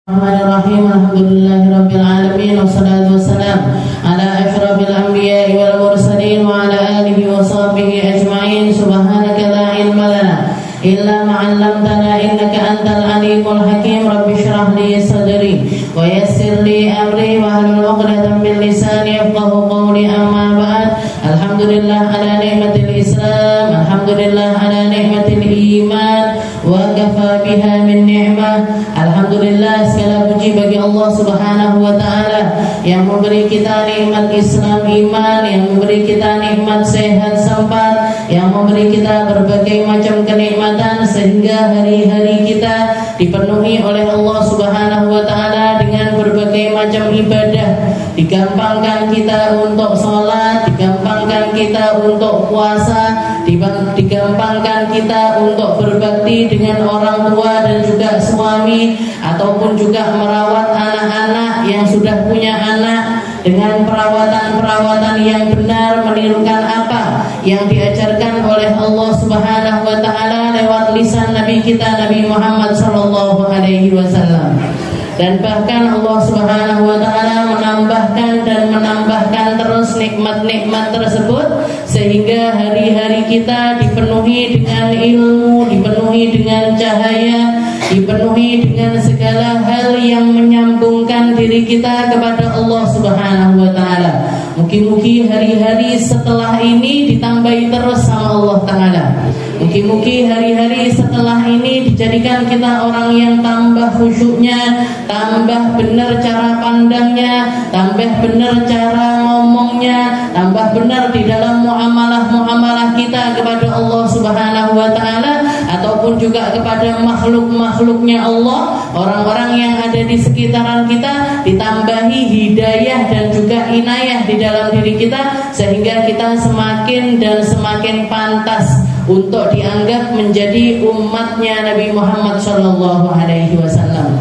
Bismillahirrahmanirrahim. Alhamdulillahirabbil alamin wassalatu wassalamu ala asyrafil anbiya'i wal mursalin wa ala alihi wa sahbihi ajma'in. Subhanaka la ilma lana illa ma 'allamtana innaka antal alimul hakim. Rabbi shrah li sadri wa yassir li amri wa hlul 'uqdatam min lisani yafqahu qawli. Amma ba'd. Alhamdulillah ala ni'matil Islam, alhamdulillah ala ni'matil iman, wa kafa biha min ni'mah. Alhamdulillah, segala puji bagi Allah Subhanahu wa taala yang memberi kita nikmat Islam iman, yang memberi kita nikmat sehat sempat, yang memberi kita berbagai macam kenikmatan sehingga hari-hari kita dipenuhi oleh Allah Subhanahu wa taala dengan berbagai macam ibadah. Digampangkan kita untuk sholat, digampangkan kita untuk puasa, digampangkan kita untuk berbakti dengan orang tua dan juga suami, ataupun juga merawat anak-anak yang sudah punya anak dengan perawatan-perawatan yang benar, menirukan apa yang diajarkan oleh Allah Subhanahu wa taala lewat lisan Nabi kita Nabi Muhammad sallallahu alaihi wasallam. Dan bahkan Allah Subhanahu wa taala menambahkan dan menambahkan terus nikmat-nikmat tersebut sehingga hari-hari kita dipenuhi dengan ilmu, dipenuhi dengan cahaya, dipenuhi dengan segala hal yang menyambungkan diri kita kepada Allah Subhanahu wa taala. Mugi-mugi hari-hari setelah ini ditambahi terus sama Allah taala. Mugi-mugi hari-hari setelah ini dijadikan kita orang yang tambah khusyuknya, tambah benar cara pandangnya, tambah benar cara ngomongnya, tambah benar di dalam muamalah-muamalah kita kepada Allah Subhanahu wa taala ataupun juga kepada makhluk-makhluknya Allah, orang-orang yang ada di sekitaran kita, ditambahi hidayah dan juga inayah di dalam diri kita sehingga kita semakin dan semakin pantas untuk dianggap menjadi umatnya Nabi Muhammad sallallahu alaihi wasallam.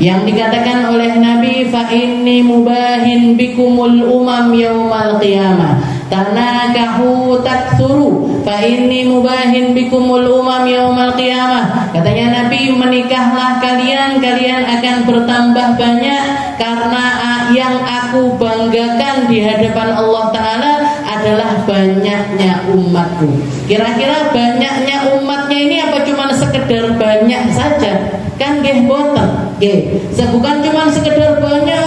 Yang dikatakan oleh Nabi, fa inni mubahin bikumul umam yaumal qiyamah tanakahu taktsuru fa inni mubahin bikumul umam yaumal qiyamah. Katanya Nabi, menikahlah kalian akan bertambah banyak karena yang aku banggakan di hadapan Allah taala adalah banyaknya umatku. Kira-kira banyaknya umatnya ini apa cuma sekedar banyak saja? Kan nggih boten. Nggih, bukan cuma sekedar banyak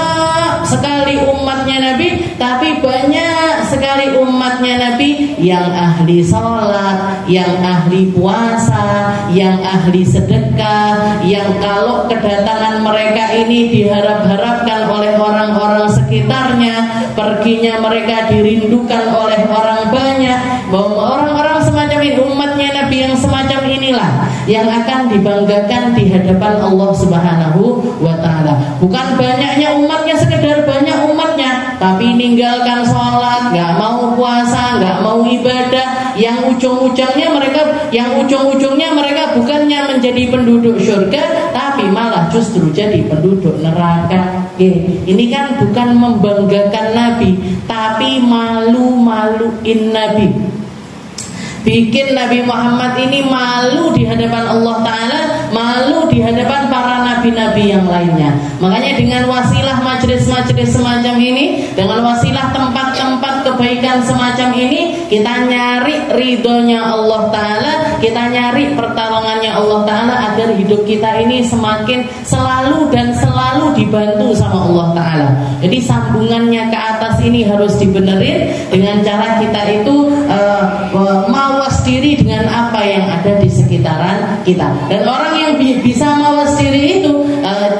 sekali umatnya Nabi, tapi banyak sekali umatnya Nabi yang ahli sholat, yang ahli puasa, yang ahli sedekah, yang kalau kedatangan mereka ini diharap-harapkan oleh orang-orang sekitarnya, perginya mereka dirindukan oleh orang banyak. Bahwa orang-orang semacam ini, umatnya Nabi yang semacam inilah yang akan dibanggakan di hadapan Allah Subhanahu wa taala. Bukan banyaknya umatnya, sekedar banyak umatnya, tapi ninggalkan sholat, nggak mau puasa, nggak mau ibadah, yang ujung-ujungnya mereka bukannya menjadi penduduk surga, tapi malah justru jadi penduduk neraka. Ini kan bukan membanggakan Nabi, tapi malu-maluin Nabi. Bikin Nabi Muhammad ini malu di hadapan Allah Ta'ala, malu di hadapan para nabi-nabi yang lainnya. Makanya dengan wasilah majelis-majelis semacam ini, dengan wasilah tempat-tempat kebaikan semacam ini, kita nyari ridhonya Allah Ta'ala, kita nyari pertolongannya Allah Ta'ala agar hidup kita ini semakin selalu dibantu sama Allah Ta'ala. Jadi sambungannya ke atas ini harus dibenerin dengan cara kita itu mawas diri dengan apa yang ada di sekitaran kita. Dan orang yang bisa mawas diri itu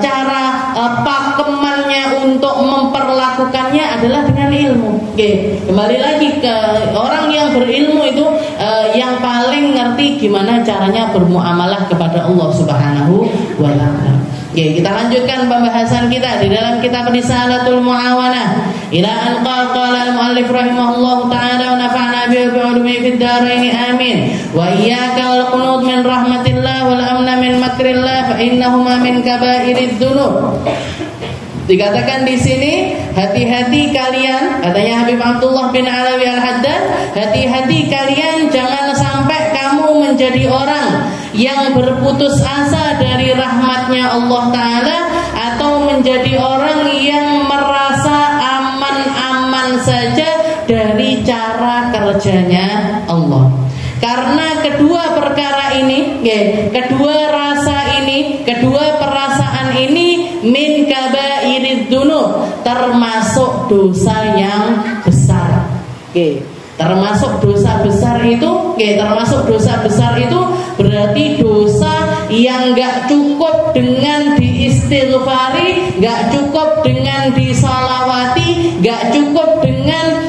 cara pakemannya untuk memperlakukannya adalah dengan ilmu. Kembali lagi ke orang yang berilmu itu yang paling ngerti gimana caranya bermuamalah kepada Allah Subhanahu wa taala. Kita lanjutkan pembahasan kita di dalam kitab Risalatul Muawanah ila an qala al-muallif rahimahullahu ta'ala wa nafa'na bihi wa bi'ulumihi fid dharain amin. Wa iyyaka wal qunut min rahmatillah wal amna min makrillah fa innahuma min kaba'iridz dzunub. Dikatakan di sini, hati-hati kalian, katanya Habib Abdullah bin Alawi Al-Haddad, hati-hati kalian jangan sampai kamu menjadi orang yang berputus asa dari rahmatnya Allah Ta'ala menjadi orang yang merasa aman-aman saja dari cara kerjanya Allah. Karena kedua perkara ini, kedua rasa ini, kedua perasaan ini min kabairid dzunub, termasuk dosa yang besar. Termasuk dosa besar itu, termasuk dosa besar itu berarti dosa yang gak cukup dengan diistighfari, gak cukup dengan disalawati, gak cukup dengan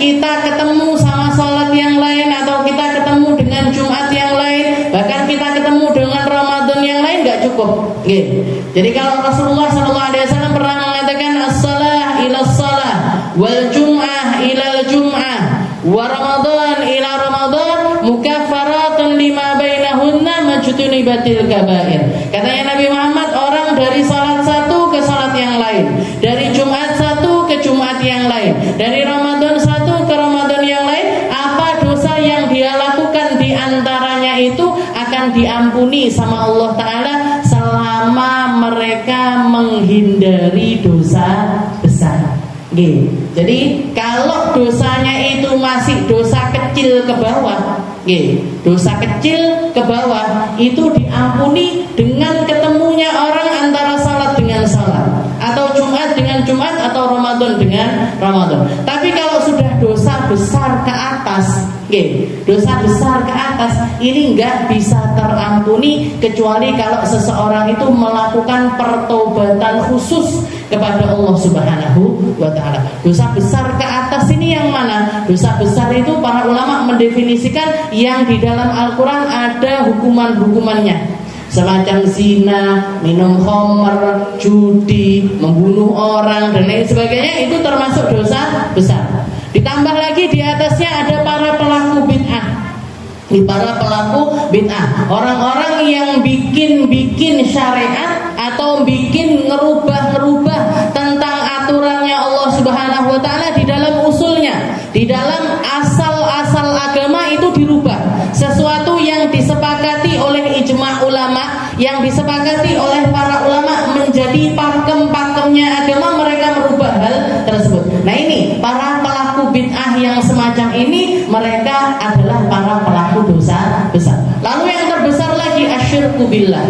kita ketemu sama sholat yang lain, atau kita ketemu dengan Jumat yang lain, bahkan kita ketemu dengan Ramadan yang lain, gak cukup. Jadi kalau Rasulullah SAW pernah mengatakan as-salah ila salah, wal jum'ah ila jum'ah, wa Ramadan ila Ramadan, mukaffaratun lima bainahunna majtunibatil kabair. Katanya Nabi Muhammad, orang dari salat satu ke salat yang lain, dari Jumat satu ke Jumat yang lain, dari Ramadan satu ke Ramadan yang lain, apa dosa yang dia lakukan di antaranya itu akan diampuni sama Allah Ta'ala selama mereka menghindari dosa besar. Jadi kalau dosanya itu masih dosa kecil ke bawah, dosa kecil ke bawah itu diampuni dengan ketemunya orang antara salat dengan salat, atau Jumat dengan Jumat, atau Ramadan dengan Ramadan. Tapi kalau sudah dosa besar ke atas, dosa besar ke atas ini nggak bisa terampuni kecuali kalau seseorang itu melakukan pertobatan khusus kepada Allah Subhanahu wa Ta'ala. Dosa besar ke atas ini yang mana? Dosa besar itu para ulama mendefinisikan yang di dalam Al-Quran ada hukuman-hukumannya, semacam zina, minum khamr, judi, membunuh orang, dan lain sebagainya. Itu termasuk dosa besar. Ditambah lagi di atasnya ada para pelaku bid'ah. Para pelaku bid'ah, orang-orang yang bikin syariat atau bikin ngerubah tentang aturannya Allah Subhanahu wa Ta'ala di dalam usulnya, di dalam asal-asal agama itu dirubah. Sesuatu yang disepakati oleh ijma' ulama, yang disepakati oleh para ulama menjadi pakem-pakemnya agama, mereka merubah hal tersebut. Nah ini para pelaku bid'ah yang semacam ini, mereka adalah para pelaku dosa besar. Lalu yang terbesar lagi asyirku billah,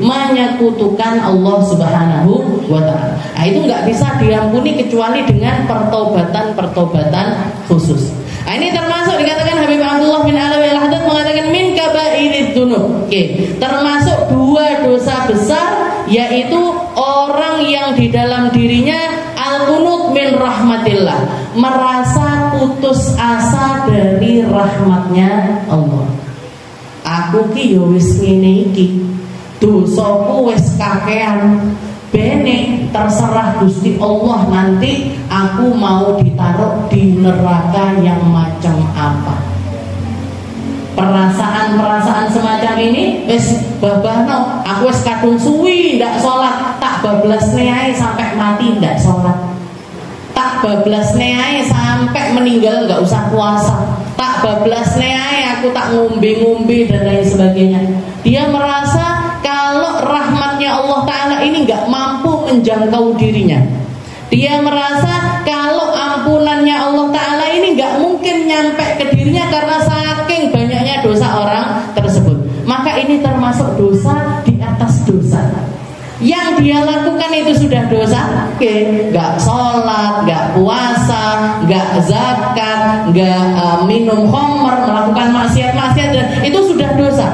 menyekutukan Allah Subhanahu wa Ta'ala. Nah itu nggak bisa diampuni kecuali dengan pertobatan khusus. Nah ini termasuk dikatakan Habib Abdullah bin Alawi al-Haddad mengatakan min kabairid dzunub. Termasuk dua dosa besar, yaitu orang yang di dalam dirinya al-qunut min rahmatillah, merasa putus asa dari rahmatnya Allah. Aku ki yo wis ngene iki, dosaku wis kakean, bene terserah Gusti Allah, nanti aku mau ditaruh di neraka yang macam apa. Perasaan semacam ini wis babano, aku wis kadung suwi ndak salat, tak bablasne ae sampai mati ndak salat, tak bablasne ae sampai meninggal nggak usah puasa, tak bablasne ae aku tak ngombe-ngombe dan lain sebagainya. Dia merasa kalau rahmatnya Allah Ta'ala ini nggak mampu menjangkau dirinya. Dia merasa kalau ampunannya Allah Ta'ala ini nggak mungkin nyampe ke dirinya karena saking banyaknya dosa orang tersebut. Maka ini termasuk dosa di atas dosa. Yang dia lakukan itu sudah dosa, nggak sholat, nggak puasa, nggak zakat, nggak minum khamr, melakukan maksiat-maksiat, dan itu sudah dosa.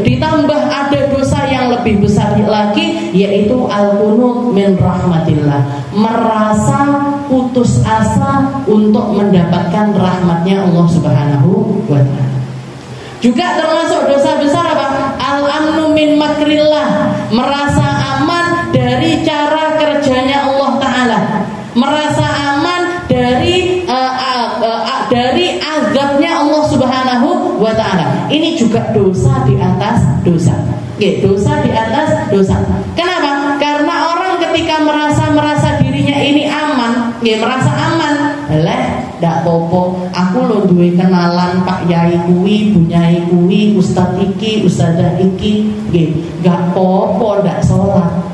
Ditambah ada dosa yang lebih besar lagi, yaitu al-qunut min rahmatillah, merasa putus asa untuk mendapatkan rahmatnya Allah Subhanahu wa Ta'ala. Juga termasuk dosa besar apa? Al-amnu min makrillah, merasa aman dari cara kerjanya Allah Ta'ala, merasa aman dari azabnya Allah Subhanahu wa Ta'ala. Ini juga dosa di atas dosa. Dosa di atas dosa. Kenapa? Karena orang ketika merasa dirinya ini aman, merasa aman, ndak popo, aku lo duwe kenalan Pak Yai kuwi, Bu Nyai kuwi, Ustadz iki, Ustadzah iki, nggak popo ndak sholat.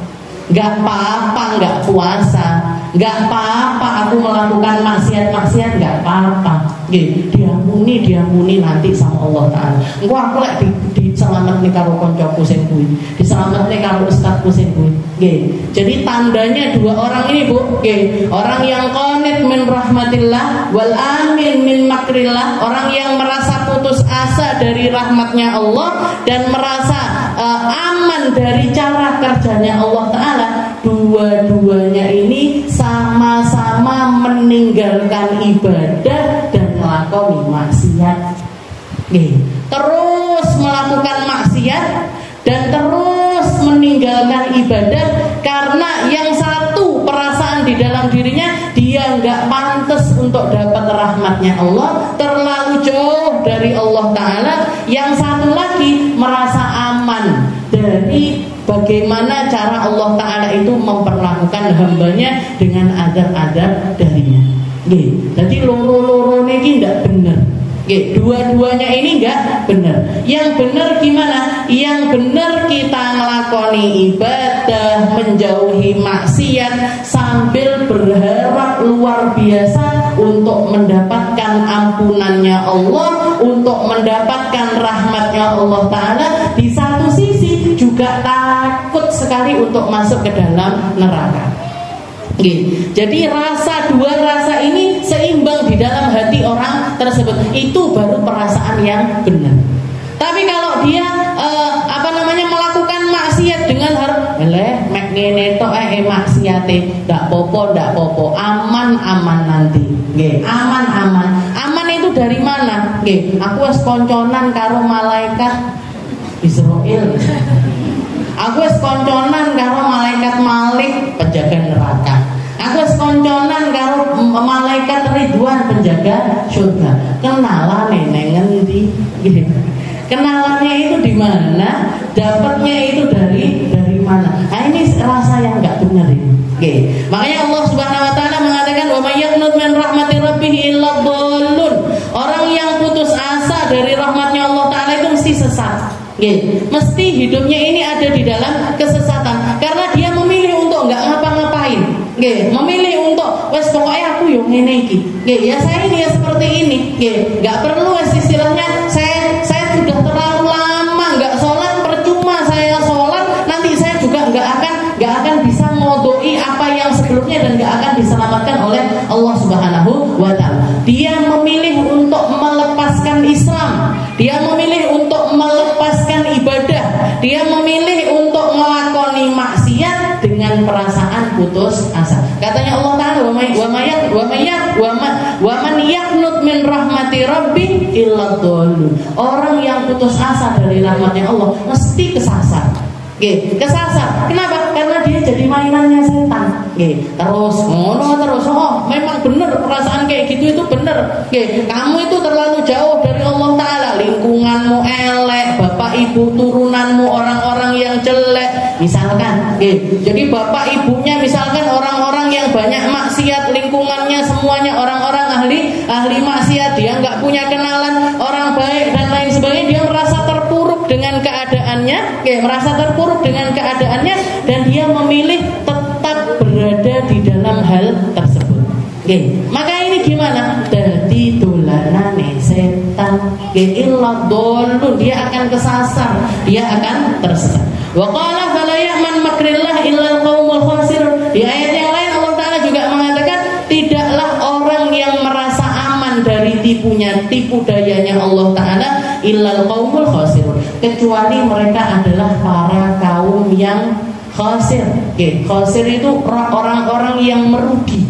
Gak apa-apa nggak puasa, gak apa-apa aku melakukan maksiat-maksiat, gak apa-apa. Diampuni nanti sama Allah Ta'ala. Engko aku lek diselametne karo koncoku sing kuwi, diselametne karo ustazku sing kuwi. Jadi tandanya dua orang ini, Bu. Orang yang qanit min rahmatillah wal amin min makrillah, orang yang merasa putus asa dari rahmatnya Allah dan merasa aman dari cara kerjanya Allah Ta'ala. Dua-duanya ini sama-sama meninggalkan ibadah dan melakoni maksiat. Terus melakukan maksiat dan terus meninggalkan ibadah karena yang satu perasaan di dalam dirinya dia nggak pantas untuk dapat rahmatnya Allah, terlalu jauh dari Allah Ta'ala. Yang satu lagi merasa aman dari bagaimana cara Allah Ta'ala itu memperlakukan hambanya dengan adab-adab darinya. Jadi loro-loro ini tidak benar. Dua-duanya ini enggak benar. Yang benar gimana? Yang benar kita ngelakoni ibadah, menjauhi maksiat sambil berharap luar biasa untuk mendapatkan ampunannya Allah, untuk mendapatkan rahmatnya Allah Ta'ala. Di satu sisi juga takut sekali untuk masuk ke dalam neraka. Jadi dua rasa ini seimbang di dalam hati orang tersebut. Itu baru perasaan yang benar. Tapi kalau dia melakukan maksiat dengan mek ngene tok maksiate ndak popo aman nanti. Aman itu dari mana? Aku wis konconan karo malaikat Israil. Aku wis konconan karo malaikat Malik penjaga neraka. Aku wis konconan karo malaikat Ridwan penjaga surga. Kenalane neng ngendi? Kenalannya itu di mana? Dapatnya itu dari mana? Nah, ini rasa yang enggak benar ini. Makanya Allah Subhanahu wa taala mengatakan wa may yaqnut min rahmati rabbih illa dhallun. Orang yang putus asa dari rahmatnya Allah Ta'ala itu mesti sesat. Mesti hidupnya ini ada di dalam kesesatan karena dia memilih untuk nggak ngapa-ngapain. Memilih untuk wes pokoknya aku yang ngene iki. Ya saya ini ya seperti ini. Nggak perlu wes istilahnya saya sudah terlalu lama nggak sholat, percuma saya sholat, nanti saya juga nggak akan bisa modoi apa yang sebelumnya dan nggak akan diselamatkan oleh Allah Subhanahu wa Ta'ala. Dia memilih untuk melepaskan Islam, dia memilih untuk melepaskan ibadah, dia memilih untuk melakoni maksiat dengan perasaan putus asa. Katanya Allah Ta'ala wa man yaqnut min rahmati rabbi illa dhallun. Orang yang putus asa dari rahmatnya Allah mesti kesasar. Kesasar. Kenapa? Karena dia jadi mainannya setan. Terus memang benar perasaan kayak gitu itu benar. Kamu itu terlalu jauh dari Allah Ta'ala, lingkunganmu elek, bapak ibu turunanmu orang-orang yang jelek misalkan. Jadi bapak ibunya misalkan orang-orang yang banyak maksiat, lingkungannya semuanya orang-orang ahli maksiat, dia nggak punya kenalan orang baik dan lain sebagainya. Dia merasa terpuruk dengan keadaannya, dan dia memilih tetap berada di dalam hal tersebut. Maka ini gimana? Dadi dolanane setan. Illa dhallun, dia akan kesasar, dia akan tersesat. Wa qala fala ya'man makrillah illa al-qaumul khasirun. Di ayat yang lain Allah Ta'ala juga mengatakan tidaklah orang yang merasa aman dari tipu dayanya Allah Ta'ala illal qaumul khasirun, kecuali mereka adalah para kaum yang khasir. Khasir itu orang-orang yang merugi.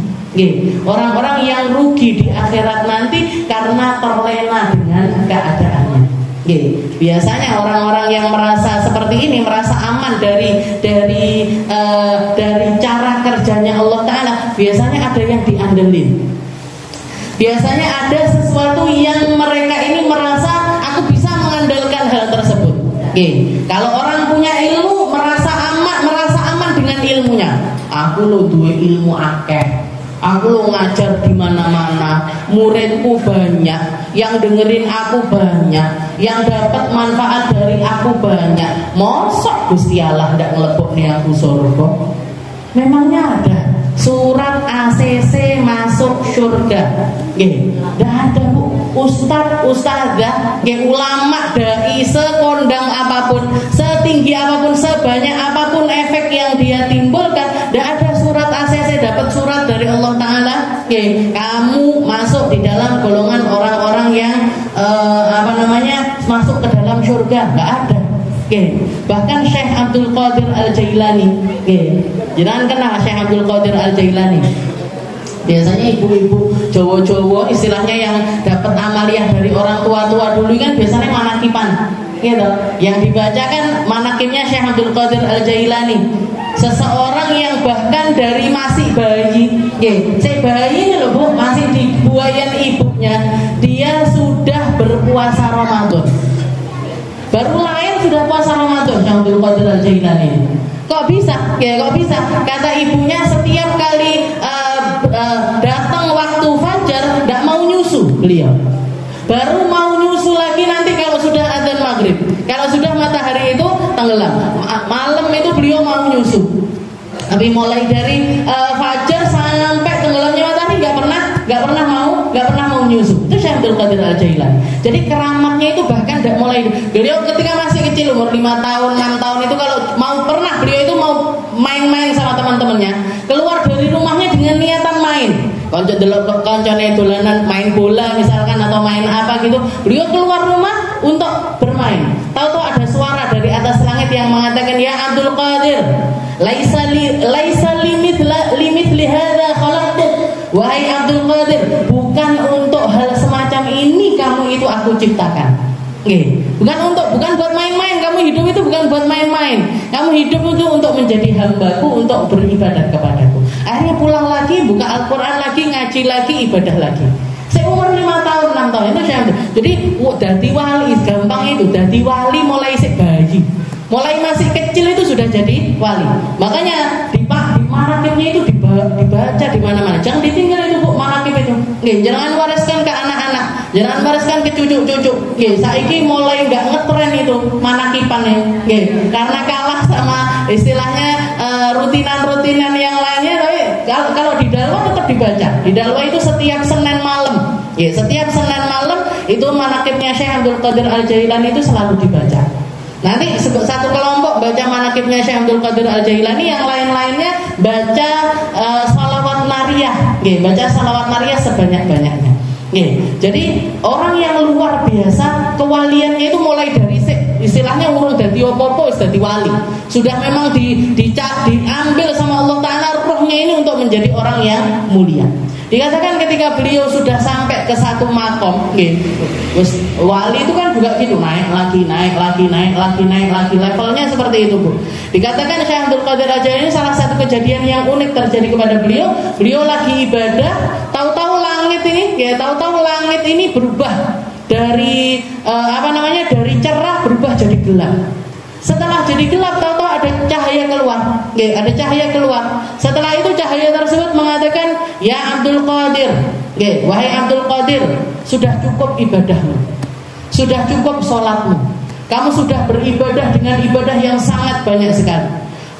Orang-orang yang rugi di akhirat nanti karena terlena dengan keadaannya. Biasanya orang-orang yang merasa seperti ini, merasa aman dari cara kerjanya Allah Ta'ala, biasanya ada yang diandelin. Biasanya ada sesuatu yang mereka ini merasa aku bisa mengandalkan hal tersebut. Kalau orang punya ilmu merasa aman dengan ilmunya. Aku lo duwe ilmu akeh, aku lo ngajar di mana-mana, muridku banyak, yang dengerin aku banyak, yang dapat manfaat dari aku banyak. Mosok Gusti Allah ndak nglebokne aku surga? Memangnya ada surat ACC masuk surga? Tidak ada Bu. Ustadz, ustadzah, ulama, dai, sekondang apapun, setinggi apapun, sebanyak apapun efek yang dia timbulkan, tidak ada surat ACC dapat surat dari Allah Ta'ala, kamu masuk di dalam golongan orang-orang yang masuk ke dalam surga. Tidak ada. Bahkan Syekh Abdul Qadir Al-Jailani, jangan kenal Syekh Abdul Qadir Al-Jailani. Biasanya ibu-ibu Jawa-Jawa istilahnya yang dapat amaliyah dari orang tua-tua dulu kan biasanya manakipan, gitu. Yang dibacakan manakibnya Syekh Abdul Qadir Al-Jailani, seseorang yang bahkan dari masih bayi, si bayi ini loh Bu, masih di buayan ibunya, dia sudah berpuasa Ramadan. Baru lahir sudah puasa Ramadan Syekh Abdul Qadir Al-Jailani. Kok bisa? Kok bisa? Kata ibunya setiap kali datang waktu fajar tidak mau nyusu beliau. Baru mau nyusu lagi nanti kalau sudah adzan maghrib. Kalau sudah matahari itu tenggelam. Malam itu beliau mau nyusu. Tapi mulai dari fajar sampai tenggelamnya matahari nggak pernah mau nyusu. Itu Syekh Abdul Qadir Al-Jailani. Jadi keramatnya itu bahkan tidak mulai. Beliau ketika masih kecil umur 5 tahun, 6 tahun itu kalau beliau itu mau main-main sama teman-temannya, keluar dari rumahnya dengan niatan main. Koncone dolanan main bola misalkan atau main apa gitu, beliau keluar rumah untuk bermain. Tahu-tahu ada suara dari atas langit yang mengatakan, ya Abdul Qadir, laisa limithli hadza khalaqtuk. Wahai Abdul Qadir, bukan untuk hal semacam ini kamu itu aku ciptakan. Bukan buat main-main. Kamu hidup itu bukan buat main-main. Kamu hidup itu untuk menjadi hambaku, untuk beribadat kepadaku. Akhirnya pulang lagi, buka Al-Quran lagi, ngaji lagi, ibadah lagi. Saya umur 5 tahun, 6 tahun itu saya. Jadi dadi wali gampang itu. Dadi wali mulai bayi. Mulai masih kecil itu sudah jadi wali. Makanya di manakibnya itu dibaca di mana-mana. Jangan ditinggal itu Bu, manakib itu. Jangan wariskan ke anak-anak, jangan wariskan ke cucu-cucu. Saiki mulai nggak ngetren itu manakipannya. Karena kalah sama istilahnya rutinan-rutinan yang lainnya. Tapi kalau di Dalwa tetap dibaca. Di Dalwa itu setiap Senin malam. Setiap Senin malam itu manakibnya Syekh Abdul Qadir Al-Jailani itu selalu dibaca. Nanti satu kelompok baca manakibnya Syekh Abdul Qadir Al-Jailani, yang lain-lainnya baca salawat nariyah. Baca salawat nariyah sebanyak-banyaknya. Jadi orang yang luar biasa kewaliannya itu mulai dari istilahnya urung dadi opo-opo wis dadi wali. Sudah memang diambil sama Allah Ta'ala rohnya ini untuk menjadi orang yang mulia. Dikatakan ketika beliau sudah sampai ke satu makom, wali itu kan juga gitu, naik lagi, levelnya seperti itu Bu. Dikatakan Syekh Abdul Qadir Al-Jailani, ini salah satu kejadian yang unik terjadi kepada beliau. Beliau lagi ibadah, tahu-tahu langit ini berubah dari dari cerah berubah jadi gelap. Setelah jadi gelap, tahu-tahu ada cahaya keluar. Setelah itu cahaya tersebut mengatakan, ya Abdul Qadir, wahai Abdul Qadir, sudah cukup ibadahmu, sudah cukup sholatmu. Kamu sudah beribadah dengan ibadah yang sangat banyak sekali.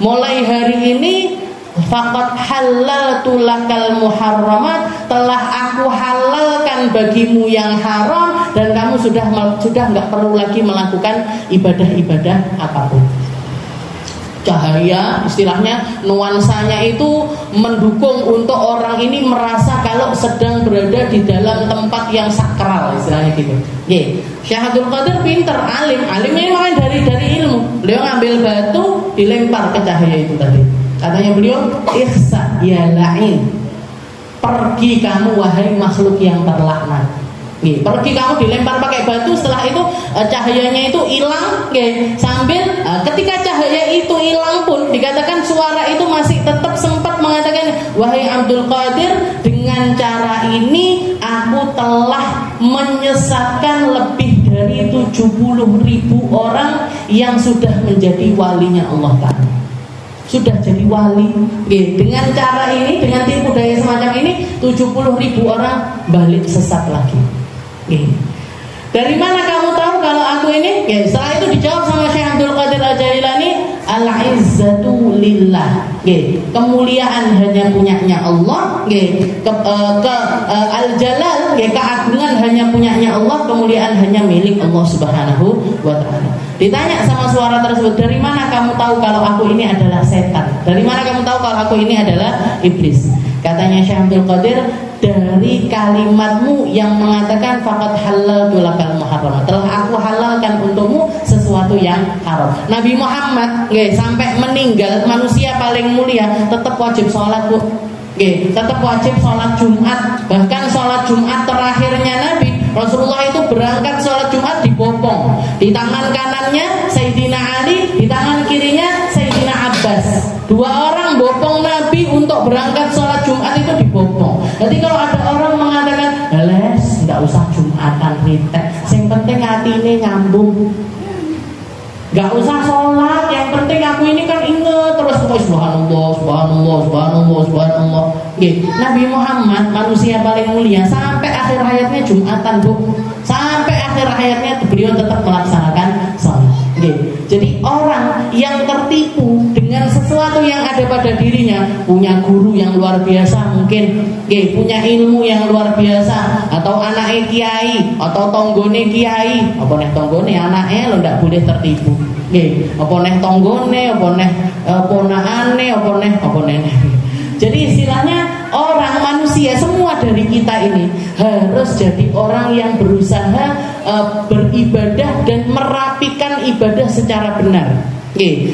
Mulai hari ini, faqad halaltu lakal muharramat, telah aku halalkan bagimu yang haram, dan kamu sudah nggak perlu lagi melakukan ibadah-ibadah apapun. Cahaya istilahnya nuansanya itu mendukung untuk orang ini merasa kalau sedang berada di dalam tempat yang sakral, istilahnya gitu. Syekh Abdul Qadir pinter, alim ini makanya dari ilmu. Beliau ngambil batu dilempar ke cahaya itu tadi. Katanya beliau, ihsa ya la'in, pergi kamu wahai makhluk yang terlaknat. Pergi kamu, dilempar pakai batu. Setelah itu cahayanya itu hilang. Sambil ketika cahaya itu hilang pun dikatakan suara itu masih tetap sempat mengatakan, wahai Abdul Qadir, dengan cara ini aku telah menyesatkan lebih dari 70.000 orang yang sudah menjadi walinya Allah Ta'ala. Sudah jadi wali. Dengan cara ini, dengan tipu daya semacam ini, 70.000 orang balik sesat lagi. Dari mana kamu tahu kalau aku ini? Setelah itu dijawab sama Syekh Abdul Qadir Al-Jailani, al-izzatu lillah. Kemuliaan hanya punyanya Allah. Al-jalal, keagungan hanya punyanya Allah, kemuliaan hanya milik Allah Subhanahu wa ta'ala. Ditanya sama suara tersebut, dari mana kamu tahu kalau aku ini adalah setan? Dari mana kamu tahu kalau aku ini adalah iblis? Katanya Syekh Abdul Qadir, dari kalimatmu yang mengatakan faqad halaltu lakal muharram, telah aku halalkan untukmu sesuatu yang haram. Nabi Muhammad sampai meninggal, manusia paling mulia, tetap wajib sholat, Bu. Tetap wajib sholat Jumat. Bahkan sholat Jumat terakhirnya Nabi Rasulullah itu berangkat sholat Jumat dibopong. Di tangan kanannya Sayyidina Ali, di tangan kirinya Sayyidina Abbas. Dua orang bopong Nabi untuk berangkat sholat Jumat itu dibopong. Jadi kalau ada orang mengatakan, les, nggak usah Jumatan ritek, yang penting hati ini nyambung, nggak usah sholat, yang penting aku ini kan inget terus subhanallah, subhanallah, subhanallah, subhanallah. Nabi Muhammad manusia paling mulia sampai akhir hayatnya Jumatan, Bu. Sampai akhir hayatnya beliau tetap melaksanakan sholat. Jadi orang yang tertipu dengan sesuatu yang ada pada dirinya, punya guru yang luar biasa mungkin, punya ilmu yang luar biasa, atau anaknya kiai, atau tonggone kiai, apa nih tonggone anaknya lo ndak boleh tertipu. Apa nih tonggone, apa nih ponaane, apa nih. Jadi istilahnya orang manusia semua dari kita ini harus jadi orang yang berusaha beribadah dan merapikan ibadah secara benar.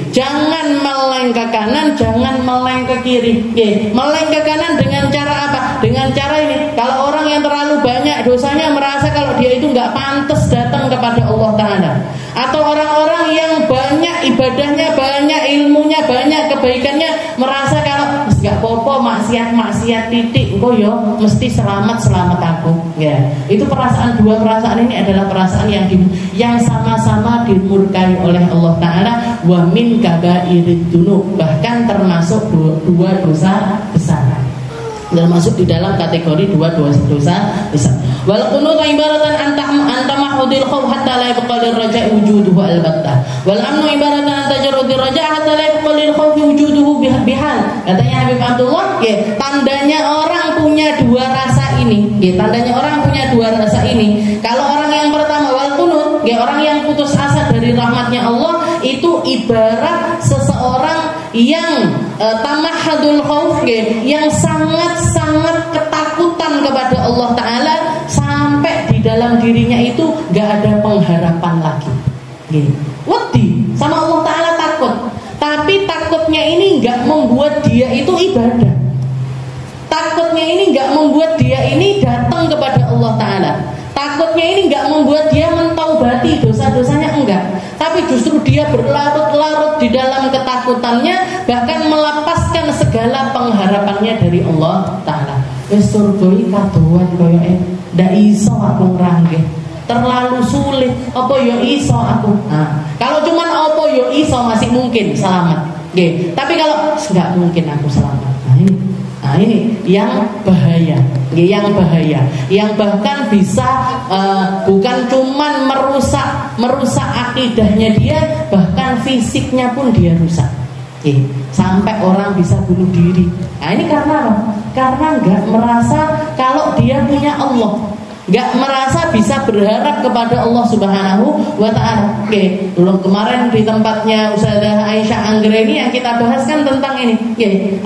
Jangan meleng ke kanan, jangan meleng ke kiri. Meleng ke kanan dengan cara apa? Dengan cara ini. Kalau orang yang terlalu banyak dosanya merasa kalau dia itu nggak pantas datang kepada Allah Ta'ala. Atau orang-orang yang banyak ibadahnya, banyak ilmunya, banyak kebaikannya, merasa kalau nggak popo maksiat titik, engkau yo mesti selamat aku. Itu dua perasaan ini adalah perasaan yang sama-sama dimurkai oleh Allah Ta'ala. Wa min kabairid dzunub, bahkan termasuk dua dosa besar, termasuk di dalam kategori dua dosa besar. Wal qunut ibaratan antamahudil khauf hatta la yabqalir raja wujuduhu albattah. Wal amnu ibaratan antajarudil raja hatta la yabqalir khauf wujuduhu bihal. Katanya Habib Abdullah, tandanya orang punya dua rasa ini. Tandanya orang punya dua rasa ini. Kalau orang yang pertama wal qunut, orang yang putus asa dari rahmatnya Allah, itu ibarat seseorang yang tamahadul khauf, yang sangat-sangat ketakutan kepada Allah Ta'ala, sampai di dalam dirinya itu gak ada pengharapan lagi. Wedi sama Allah Ta'ala takut, tapi takutnya ini gak membuat dia itu ibadah. Takutnya ini gak membuat dia ini datang kepada Allah Ta'ala. Takutnya ini gak membuat dia mentaubati dosa-dosanya, enggak. Tapi justru dia berlarut-larut di dalam ketakutannya, bahkan melepaskan segala pengharapannya dari Allah Ta'ala. Wis surgoi kadoan koyoke ndak iso aku ngranggeh, terlalu sulit, apa yo iso aku. Kalau cuman apa yo iso masih mungkin selamat. Tapi kalau enggak mungkin aku selamat. Ini yang bahaya, yang bahkan bisa bukan cuman merusak akidahnya dia, bahkan fisiknya pun dia rusak. Sampai orang bisa bunuh diri. Ini karena apa? Karena nggak merasa kalau dia punya Allah, nggak merasa bisa berharap kepada Allah Subhanahu wa Ta'ala. Dulu kemarin di tempatnya Ustazah Aisyah Anggreni yang kita bahas kan tentang ini.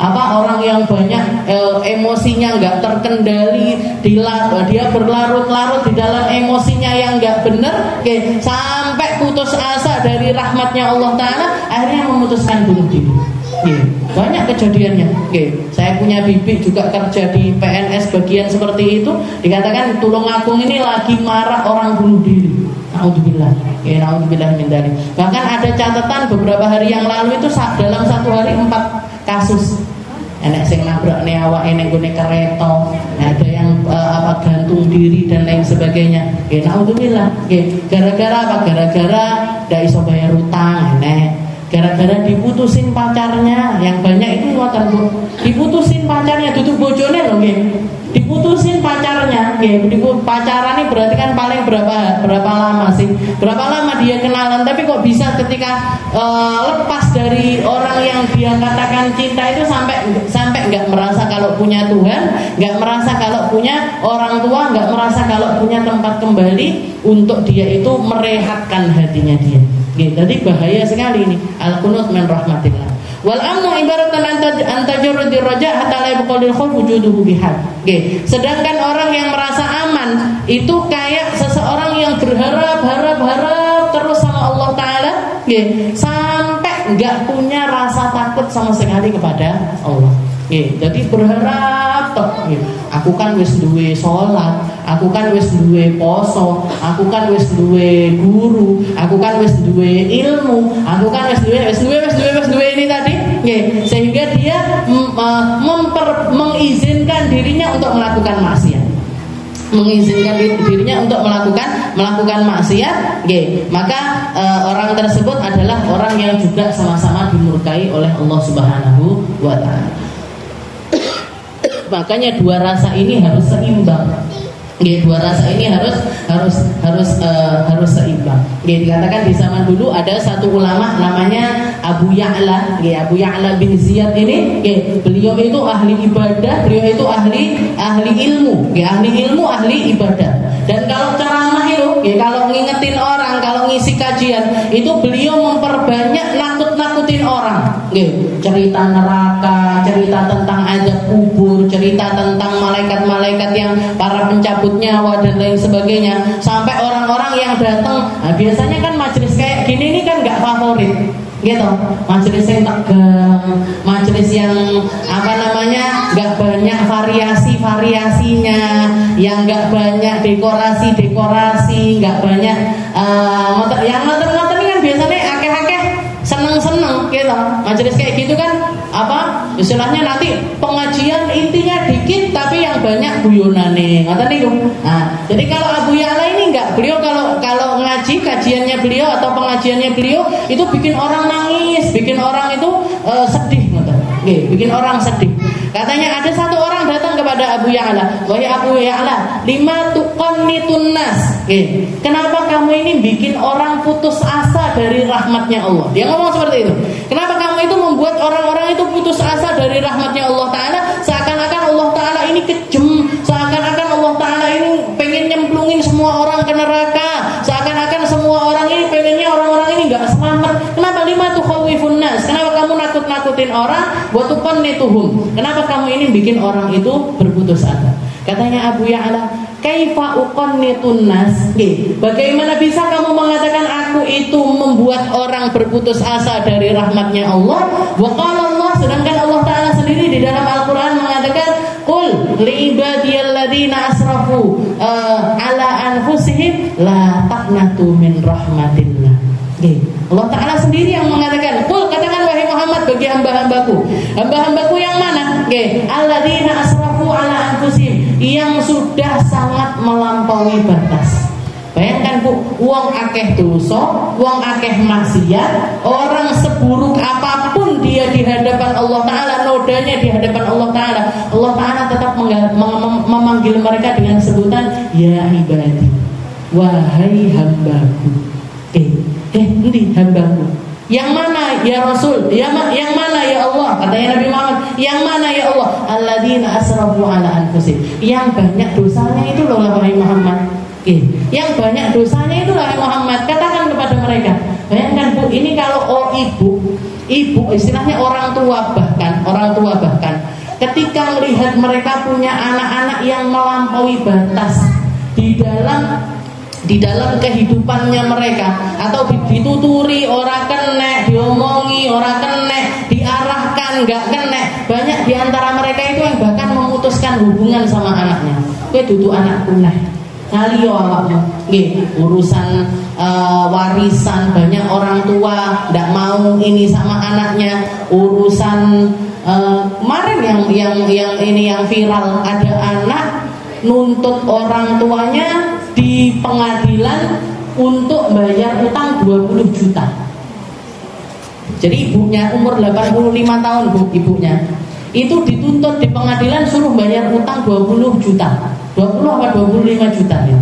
Orang yang banyak emosinya nggak terkendali, dia berlarut-larut di dalam emosinya yang nggak benar, sampai putus asa dari rahmatnya Allah Ta'ala, akhirnya memutuskan bunuh diri. Banyak kejadiannya. Saya punya bibi juga kerja di PNS bagian seperti itu. Dikatakan Tulungagung ini lagi marah orang bunuh diri. Naudzubillah. Naudzubillah min dzalik. Bahkan ada catatan beberapa hari yang lalu itu dalam satu hari 4 kasus. Enek sing nabrak awake ning gone kereta, ada yang gantung diri dan lain sebagainya. Naudzubillah. Gara-gara apa? Gara-gara ndak iso bayar utang, gara-gara diputusin pacarnya. Yang banyak itu ngoten, Bu. Diputusin pacarnya, tutup bojone lho nggih. Diputusin pacarnya, nggih. Pacarane berarti kan paling berapa lama sih? Berapa lama dia kenalan, tapi kok bisa ketika lepas dari orang yang dia katakan cinta itu sampai nggak merasa kalau punya Tuhan, nggak merasa kalau punya orang tua, nggak merasa kalau punya tempat kembali untuk dia itu merehatkan hatinya dia. Jadi bahaya sekali ini al-qunut min rahmatillah. Wal amnu ibaratan antajarrudi raja hatta la yabqal khawf wujuduhu bihal. Sedangkan orang yang merasa aman itu kayak seseorang yang berharap terus sama Allah Taala, sampai nggak punya rasa takut sama sekali kepada Allah. Jadi berharap toh, aku kan wis duwe sholat, aku kan wis duwe poso, aku kan wis duwe guru, aku kan wis duwe ilmu, aku kan wis duwe ini tadi, sehingga dia mengizinkan dirinya untuk melakukan maksiat. Mengizinkan dirinya untuk melakukan maksiat, maka orang tersebut adalah orang yang juga sama-sama dimurkai oleh Allah Subhanahu wa Ta'ala. Makanya dua rasa ini harus seimbang. Dua rasa ini harus seimbang. Dikatakan di zaman dulu ada satu ulama namanya Abu Ya'la. Abu Ya'la bin Ziyad ini, beliau itu ahli ibadah, beliau itu ahli ilmu, ahli ibadah. Dan kalau ceramah itu, kalau ngingetin orang, kalau ngisi kajian, itu beliau memperbanyak nakut-nakutin orang. Cerita neraka, cerita tentang azab kubur, cerita tentang malaikat-malaikat yang para pencabut nyawa dan lain sebagainya. Sampai orang-orang yang datang, biasanya kan majelis kayak gini ini kan nggak favorit, gitu. Majelis yang tegang, majelis yang nggak banyak variasinya, yang nggak banyak dekorasi, nggak banyak yang ngoten ini kan biasanya akeh-akeh seneng gitu. Majelis kayak gitu kan istilahnya nanti pengajian intinya dikit tapi yang banyak guyonane, ngoten niku. Jadi kalau Abu Ya'la ini enggak, beliau kalau ngaji kajiannya beliau atau pengajiannya beliau itu bikin orang nangis, bikin orang itu sedih, ngoten. Bikin orang sedih. Katanya ada satu orang datang kepada Abu Ya'la, "Wahai Abu Ya'la, lima tuqannitun nas?" Kenapa kamu ini bikin orang putus asa dari rahmatnya Allah? Dia ngomong seperti itu. Kenapa kamu itu membuat orang-orang itu putus asa dari rahmatnya Allah Ta'ala? Seakan-akan Allah Ta'ala ini kejem, seakan-akan Allah Ta'ala ini pengen nyemplungin semua orang ke neraka, seakan-akan semua orang ini pengennya orang-orang ini gak selamat. Kenapa lima tukhawifun nas? Kenapa kamu nakut-nakutin orang? Wa tuqannituhum. Kenapa kamu ini bikin orang itu berputus asa? Katanya Abu Ya'la, kaifa uqannitun nas? Bagaimana bisa kamu mengatakan aku itu membuat orang berputus asa dari rahmatnya Allah? Wa qala Allah, sedangkan Allah Ta'ala sendiri di dalam Al-Quran mengatakan, qul li'ibadiyalladzina asrafu ala anfusihim la taqnatu min rahmatillah. Allah Ta'ala sendiri yang mengatakan, qul, katakan wahai Muhammad bagi hamba-hambaku yang mana? Alladzina asrafu ala anfusihim, yang sudah sangat melampaui batas. Bayangkan Bu, wong akeh dosa, wong akeh maksiat, orang seburuk apapun dia di hadapan Allah Ta'ala, nodanya di hadapan Allah Ta'ala, Allah Ta'ala tetap memanggil mereka dengan sebutan ya ibadi, wahai hambaku. Ini hambaku. Yang mana ya Rasul? Yang mana ya Allah? Katanya Nabi Muhammad, yang mana ya Allah? Alladzina asrafu ala anfusihim. Yang banyak dosanya itu loh wahai Muhammad. Yang banyak dosanya itu wahai Muhammad. Katakan kepada mereka. Bayangkan Bu, ini kalau ibu istilahnya orang tua bahkan ketika melihat mereka punya anak-anak yang melampaui batas di dalam kehidupannya mereka, atau dituturi orang kena, diomongi orang kena, diarahkan nggak kena. Banyak di antara mereka itu yang bahkan memutuskan hubungan sama anaknya. Kowe dudu anakku neh, ngali yo awakmu. Urusan warisan, banyak orang tua nggak mau ini sama anaknya. Urusan kemarin yang viral, ada anak nuntut orang tuanya di pengadilan untuk bayar utang 20 juta. Jadi ibunya umur 85 tahun Bu, ibunya itu dituntut di pengadilan suruh bayar utang 20 juta. 20 apa 25 juta ya.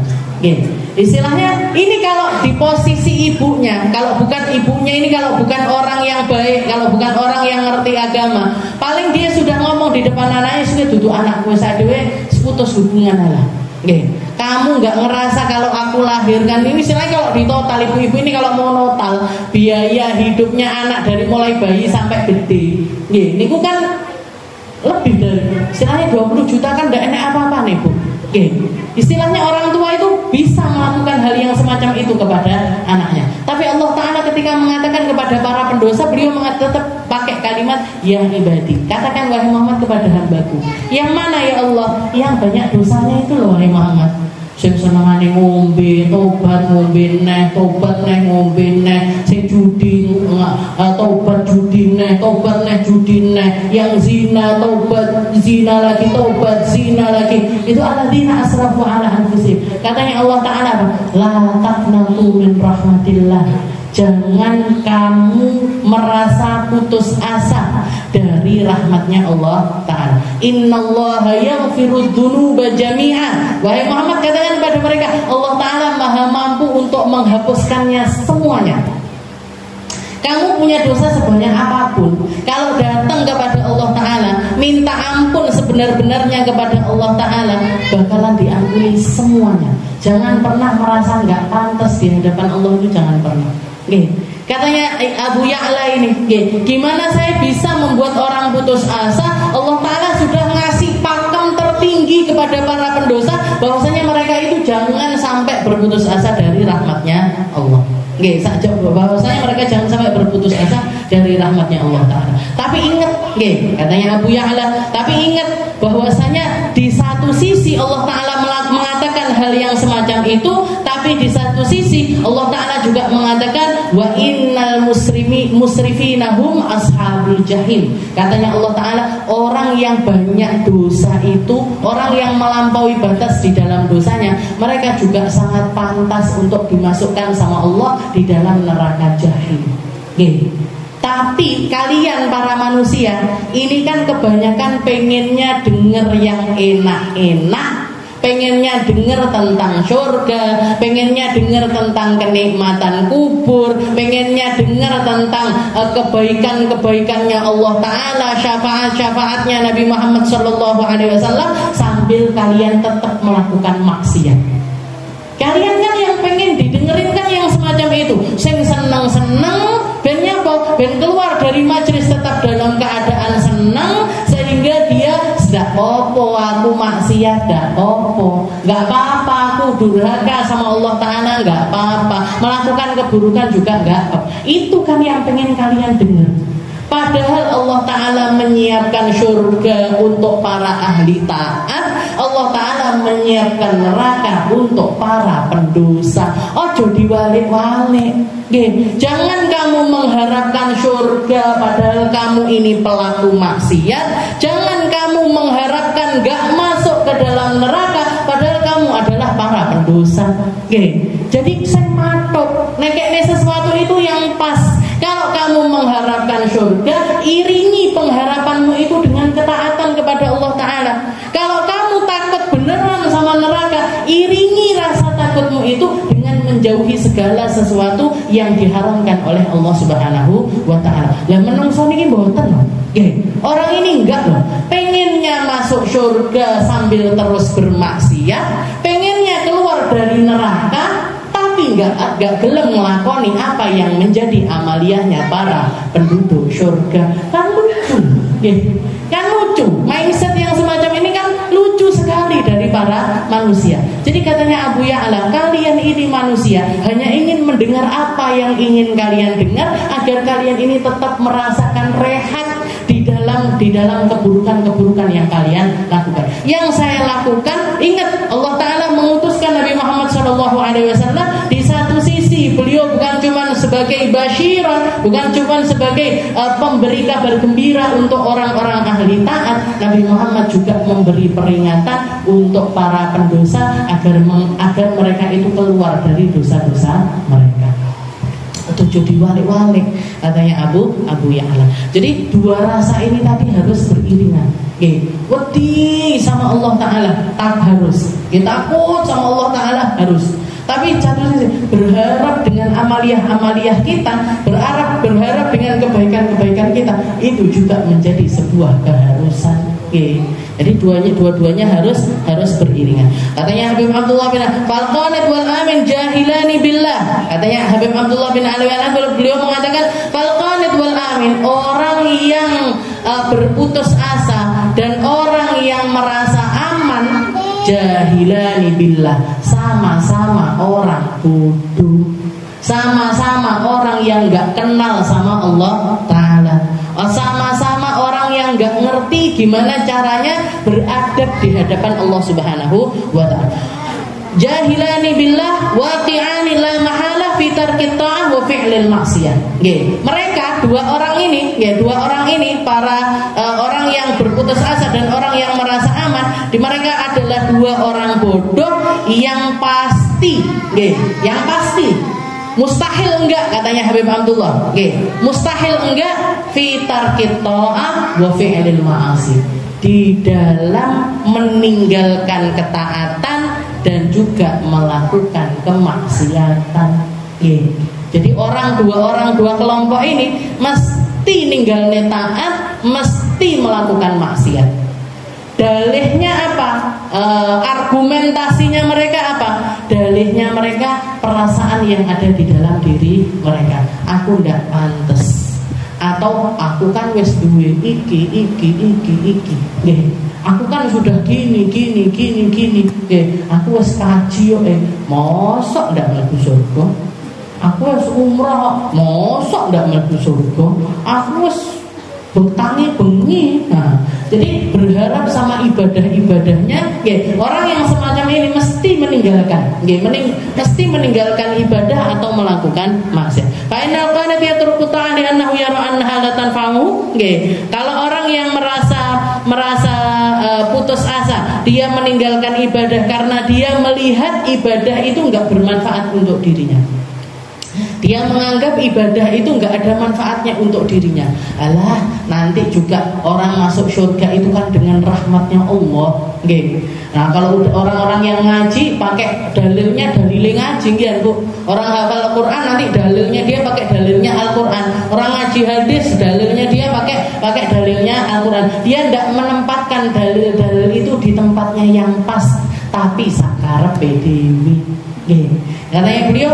Istilahnya ini kalau di posisi ibunya, kalau bukan ibunya ini, kalau bukan orang yang baik, kalau bukan orang yang ngerti agama, paling dia sudah ngomong di depan anaknya, sudah duduk anakku sadewe putus hubungan lah. Kamu nggak ngerasa kalau aku lahirkan ini, istilahnya kalau di total ibu-ibu ini kalau mau total biaya hidupnya anak dari mulai bayi sampai gede, ini kan lebih dari istilahnya 20 juta kan tidak enak apa-apa nih Bu. Istilahnya orang tua itu bisa melakukan hal yang semacam itu kepada anaknya. Tapi Allah Ta'ala ketika mengatakan kepada para pendosa, beliau tetap pakai kalimat ya ibadi. Katakan wahai Muhammad kepada hambaku. Yang mana ya Allah? Yang banyak dosanya itu loh wahai Muhammad. Sing senengane ngombe, tobat ngombe neh, tobat neh ngombe neh, sing judi tobat judi neh, tobat neh judi neh, yang zina tobat zina lagi, tobat zina lagi. Itu alladzina asrafu ala anfusihim. Katanya Allah Ta'ala apa? La taqnatu min rahmatillah. Jangan kamu merasa putus asa dari rahmatnya Allah Ta'ala. Innallaha yaghfirudz dzunuba jami'a. Wahai Muhammad, katakan kepada mereka, Allah Ta'ala maha mampu untuk menghapuskannya semuanya. Kamu punya dosa sebanyak apapun, kalau datang kepada Allah Ta'ala, minta ampun sebenar-benarnya kepada Allah Ta'ala, bakalan diampuni semuanya. Jangan pernah merasa nggak pantas di hadapan Allah, itu jangan pernah. Katanya Abu Ya'la ini, gimana saya bisa membuat orang putus asa? Allah Ta'ala sudah ngasih pakem tertinggi kepada para pendosa, bahwasanya mereka itu jangan sampai berputus asa dari rahmatnya Allah. Bahwasanya mereka jangan sampai berputus asa dari rahmatnya Allah Ta'ala. Tapi ingat, katanya Abu Ya'la, tapi ingat bahwasanya di satu sisi Allah Ta'ala mengatakan hal yang semacam itu, tapi di satu sisi Allah Ta'ala juga mengatakan wa innal musrifina hum ashabul jahim. Katanya Allah Ta'ala, orang yang banyak dosa itu, orang yang melampaui batas di dalam dosanya, mereka juga sangat pantas untuk dimasukkan sama Allah di dalam neraka jahim. Tapi kalian para manusia ini kan kebanyakan pengennya denger yang enak-enak, pengennya dengar tentang surga, pengennya dengar tentang kenikmatan kubur, pengennya dengar tentang kebaikan-kebaikannya Allah Ta'ala, syafaat-syafaatnya Nabi Muhammad SAW, sambil kalian tetap melakukan maksiat. Kalian kan yang pengen didengerin kan yang semacam itu, sing seneng-seneng, ben nyapa, ben keluar dari majelis tetap dalam keadaan senang, sehingga dia tidak popo aku maksiat, gak popo, gak apa-apa aku durhaka sama Allah Ta'ala, gak apa-apa, melakukan keburukan juga gak apa. Itu kan yang pengen kalian dengar. Padahal Allah Ta'ala menyiapkan surga untuk para ahli taat, Allah Ta'ala menyiapkan neraka untuk para pendosa. Ojo diwalik-walik. Jangan kamu mengharapkan surga padahal kamu ini pelaku maksiat. Jangan kamu mengharapkan gak masuk ke dalam neraka padahal kamu adalah para pendosa. Jadi saya matok nekeknya sesuatu itu yang pas. Kalau kamu mengharapkan surga, iringi pengharapanmu itu dengan ketaatan kepada Allah Ta'ala. Kalau kamu takut beneran sama neraka, iringi rasa takutmu itu dengan menjauhi segala sesuatu yang diharamkan oleh Allah Subhanahu wa Ta'ala. Lah menungso niki mboten loh. Orang ini enggak loh, pengennya masuk surga sambil terus bermaksiat, pengennya keluar dari neraka, tapi enggak gelem ngelakoni apa yang menjadi amaliyahnya para penduduk surga. Kan lucu, kan lucu. Mindset yang semacam ini kan lucu sekali dari para manusia. Jadi katanya Abu Ya'la, kalian ini manusia hanya ingin mendengar apa yang ingin kalian dengar, agar kalian ini tetap merasakan rehat di dalam keburukan-keburukan yang kalian lakukan. Yang saya lakukan, ingat Allah Ta'ala mengutuskan Nabi Muhammad SAW. Di satu sisi beliau bukan cuma sebagai basyiran, bukan cuma sebagai pemberi kabar gembira untuk orang-orang ahli taat. Nabi Muhammad juga memberi peringatan untuk para pendosa agar mereka itu keluar dari dosa-dosa mereka. Tujuh diwalik-walik, katanya Abu Ya'la. Jadi dua rasa ini tadi harus beriringan. Wedi sama Allah Ta'ala, harus. Kita takut sama Allah Ta'ala, harus. Tapi satu sisi berharap dengan amaliyah kita, berharap dengan kebaikan kita, itu juga menjadi sebuah keharusan. Jadi dua-duanya harus beriringan. Katanya Habib Abdullah bin Falqanat wal amin jahilani billah. Katanya Habib Abdullah bin Ali beliau mengatakan Falqanat wal amin, orang yang berputus asa dan orang yang merasa aman, jahilani billah, sama-sama orang bodoh, sama-sama orang yang gak kenal sama Allah Ta'ala, sama-sama orang yang gak ngerti gimana caranya beradab di hadapan Allah Subhanahu wa Ta'ala. Jahilani billah waqi'ani la mahala fi tarki ta'ah wa fi'lil maksiyah. Mereka dua orang ini para orang yang berputus asa dan orang yang merasa aman, di mereka adalah dua orang bodoh yang pasti, yang pasti mustahil enggak, katanya Habib Abdullah, mustahil enggak fi tarki ta'ah wa fi'lil ma'asi, di dalam meninggalkan ketaatan dan juga melakukan kemaksiatan. Jadi dua kelompok ini mesti ninggalnya taat, mesti melakukan maksiat. Dalihnya apa? Argumentasinya mereka apa? Dalihnya mereka perasaan yang ada di dalam diri mereka. Aku ndak pantes, atau aku kan wis duwe iki. Aku kan sudah gini. Aku wis kaji yo, mosok ndak mlebu surga. Aku wis umrah, mosok ndak mlebu surga. Aku wis bengi. Nah, jadi berharap sama ibadah-ibadahnya, orang yang semacam ini mesti meninggalkan, mesti meninggalkan ibadah atau melakukan maksiat. Fa innal qanat yatruku ta'an li annahu yara annaha la tanfa'u. Kalau orang yang merasa putus asa, dia meninggalkan ibadah karena dia melihat ibadah itu enggak bermanfaat untuk dirinya. Dia menganggap ibadah itu enggak ada manfaatnya untuk dirinya. Alah, nanti juga orang masuk surga itu kan dengan rahmatnya Allah. Nah, kalau orang-orang yang ngaji pakai dalilnya ngaji Bu. Orang hafal Al-Qur'an nanti dalilnya dia pakai dalilnya Al-Qur'an. Orang ngaji hadis dalilnya dia pakai dalilnya Al-Qur'an. Dia tidak menempatkan dalil-dalil itu di tempatnya yang pas, tapi sakarepe dhewe. Katanya beliau,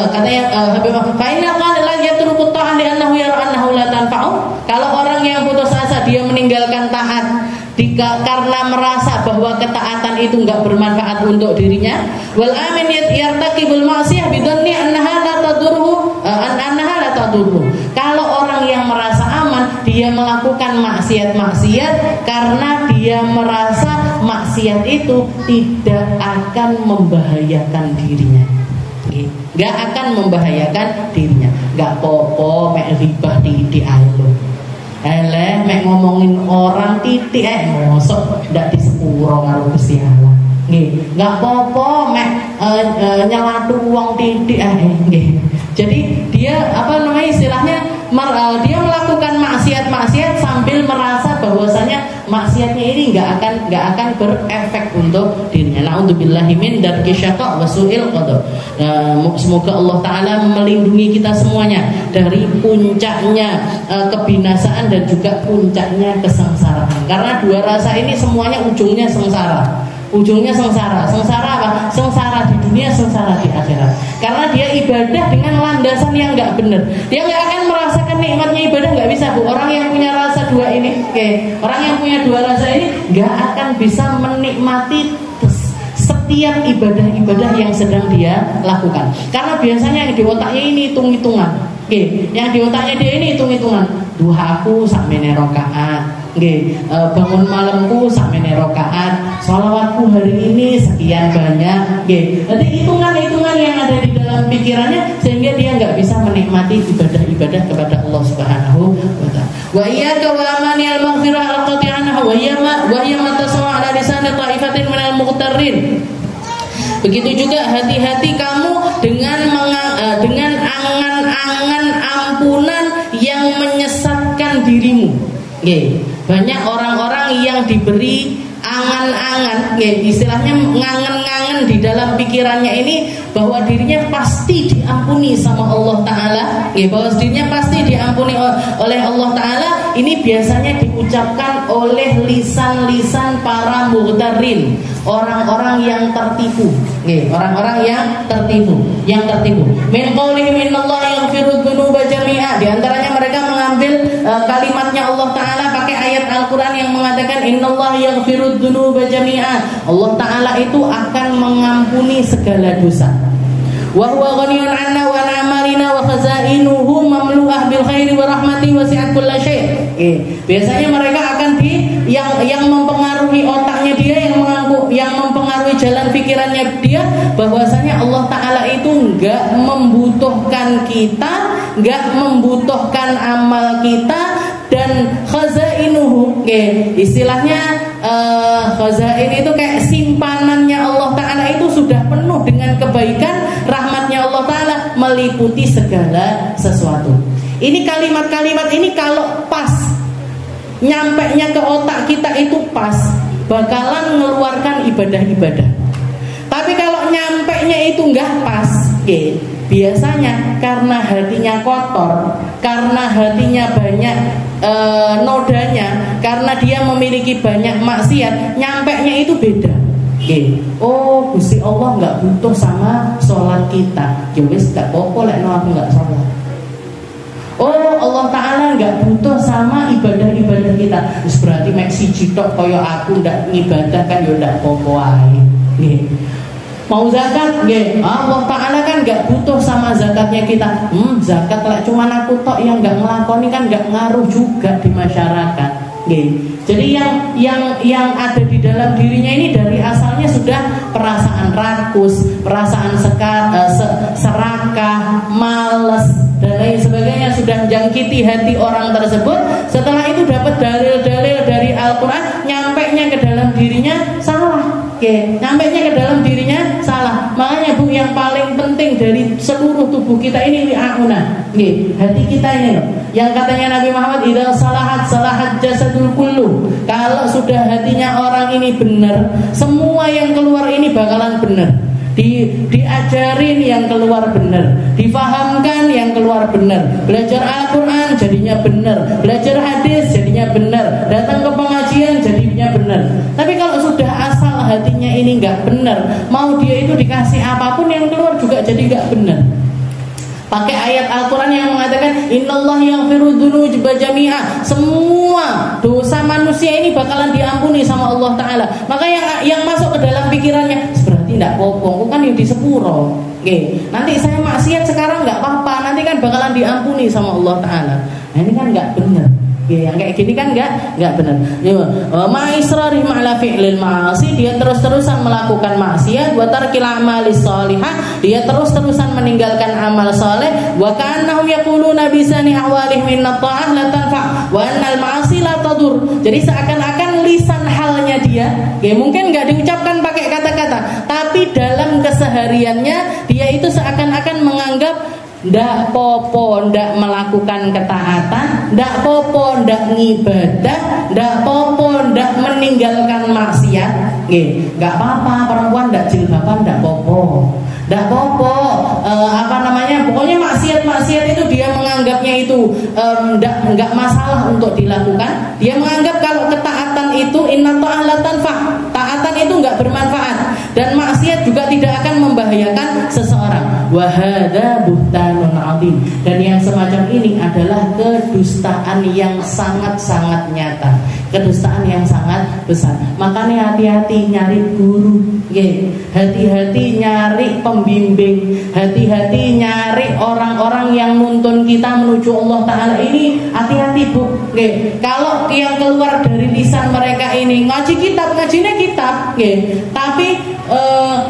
Habib Fainal qala la yatruku ta'an li annahu yara annahu la tanfa'u. Kalau orang yang putus asa dia meninggalkan taat karena merasa bahwa ketaatan itu enggak bermanfaat untuk dirinya. Wal amin yartaqibul ma'siyah bidhanni annaha la tadurru. Kalau orang yang merasa aman, dia melakukan maksiat karena dia merasa maksiat itu tidak akan membahayakan dirinya. Gak akan membahayakan dirinya. Gak popo mek ribah titik ae lho. Mek ngomongin orang titik mosok ndak disepuro karo Gusti Allah. Gak popo mek nyelatu wong titik ae. Jadi dia istilahnya dia melakukan maksiat sambil merasa bahwasanya maksiatnya ini nggak akan berefek untuk dirinya. Na'udzubillahi min darki syaqa wa su'il qada. Semoga Allah Ta'ala melindungi kita semuanya dari puncaknya kebinasaan dan juga puncaknya kesengsaraan. Karena dua rasa ini semuanya ujungnya sengsara. Sengsara apa? Sengsara di dunia, sengsara di akhirat. Karena dia ibadah dengan landasan yang nggak benar. Dia nggak akan merasakan nikmatnya ibadah, nggak bisa Bu. Orang yang punya rasa dua ini, orang yang punya dua rasa ini nggak akan bisa menikmati setiap ibadah-ibadah yang sedang dia lakukan. Karena biasanya yang di otaknya ini hitung-hitungan. Yang di otaknya dia ini hitung-hitungan. Duhaku sakmene rakaat. Bangun malamku sakmene rakaat, sholawatku hari ini sekian banyak. Jadi hitungan-hitungan yang ada di dalam pikirannya sehingga dia nggak bisa menikmati ibadah-ibadah kepada Allah Subhanahu wa Ta'ala. Wa iyyaka wa amani al-maghfirah al-qati'anah wa hiya ma tasma' ala lisan ta'ifatin minal mughtarrin. Begitu juga hati-hati kamu dengan angan-angan ampunan yang menyesatkan dirimu. Banyak orang-orang orang yang diberi angan-angan, ya, istilahnya ngangen-ngangen di dalam pikirannya ini bahwa dirinya pasti diampuni sama Allah Ta'ala, ya, bahwa dirinya pasti diampuni oleh Allah Ta'ala. Ini biasanya diucapkan oleh lisan-lisan para mughtarin, orang-orang yang tertipu, ya, orang-orang yang tertipu. Min qaulihim innallaha yaghfiru dzunuba jami'a. Di antaranya mereka mengambil kalimatnya Allah Ta'ala pakai ayat Al-Quran yang mengatakan innallaha yaghfiru dzunuba jami'a. Allah Ta'ala itu akan mengampuni segala dosa. Wa huwa ghaniyun 'anna wa 'an amalina wa khazainuhu mamlu'ah bil khairi wa rahmati wasi'at kulla syai'. Biasanya mereka akan yang mempengaruhi otaknya dia, yang mempengaruhi jalan pikirannya dia, bahwasanya Allah Ta'ala itu enggak membutuhkan kita, enggak membutuhkan amal kita. Dan khazainuhu, istilahnya khazain itu kayak simpanannya Allah Ta'ala itu sudah penuh dengan kebaikan, rahmatnya Allah Ta'ala meliputi segala sesuatu. Ini kalimat-kalimat ini kalau pas nyampenya ke otak kita itu pas, bakalan mengeluarkan ibadah-ibadah. Tapi kalau nyampenya itu enggak pas, biasanya karena hatinya kotor, karena hatinya banyak nodanya, karena dia memiliki banyak maksiat, nyampenya itu beda. Oh, Gusti Allah nggak butuh sama sholat kita. Ya wis gak apa-apa lek aku nggak sholat. Oh, Allah Ta'ala nggak butuh sama ibadah-ibadah kita. Terus berarti mek siji tok kaya aku ndak ngibadah kan ya ndak apa-apa wae. Mau zakat, Allah Ta'ala kan nggak butuh sama zakatnya kita. Zakat lah cuman aku tok yang nggak ngelakoni kan nggak ngaruh juga di masyarakat. Jadi yang ada di dalam dirinya ini dari asalnya sudah perasaan rakus, perasaan serakah, malas dan lain sebagainya, sudah menjangkiti hati orang tersebut. Setelah itu dapat dalil-dalil dari Al-Quran, nyampainya ke dalam dirinya salah. Nyampainya ke dalam dirinya salah. Makanya Bu, yang paling penting dari seluruh tubuh kita ini wi'auna, hati kita ini loh. Yang katanya Nabi Muhammad, idza salahat jasadul kullu. Kalau sudah hatinya orang ini benar, semua yang keluar ini bakalan benar. Diajarin yang keluar benar, difahamkan yang keluar benar. Belajar Al-Quran jadinya benar, belajar hadis jadinya benar, datang ke pengajian jadinya benar. Tapi kalau sudah asal hatinya ini nggak benar, mau dia itu dikasih apapun yang keluar juga jadi nggak benar. Pakai ayat Al-Quran yang mengatakan innallaha yaghfiru dzunuba jami'a. Semua dosa manusia ini bakalan diampuni sama Allah Ta'ala. Maka yang masuk ke dalam pikirannya, berarti tidak popong, kan yang di sepuro. Nanti saya maksiat sekarang nggak apa-apa, nanti kan bakalan diampuni sama Allah Ta'ala. Nah, ini kan nggak benar. Yang kayak gini kan nggak benar. Ma'israri ma'ala fi'lil ma'asi, dia terus-terusan melakukan maksiat, wa tarkil a'malis shalihah, dia terus-terusan meninggalkan amal saleh, wa ka'annahum yaquluna bisani ahwalihim inna ta'ah la tanfa' wa annal ma'asi la tadur. Jadi seakan-akan lisan halnya dia, mungkin nggak diucapkan pakai kata-kata, tapi dalam kesehariannya dia itu seakan-akan menganggap ndak popo ndak melakukan ketaatan, ndak popo ndak ngibadah, ndak popo ndak meninggalkan maksiat. Nggak apa-apa perempuan ndak jilbaban, ndak popo, ndak popo. Pokoknya maksiat itu dia menganggapnya itu nggak masalah untuk dilakukan. Dia menganggap kalau ketaatan itu inna ta'ah la tanfa', taatan itu nggak bermanfaat, dan maksiat juga tidak akan membahayakan seseorang. Wa hadza buhtanun 'adzim. Dan yang semacam ini adalah kedustaan yang sangat-sangat nyata, kedustaan yang sangat besar. Makanya hati-hati nyari guru, hati-hati nyari pembimbing, hati-hati nyari orang-orang yang nuntun kita menuju Allah Ta'ala ini. Hati-hati Bu. Kalau yang keluar dari lisan mereka ini ngaji kitab, ngajinya kitab, tapi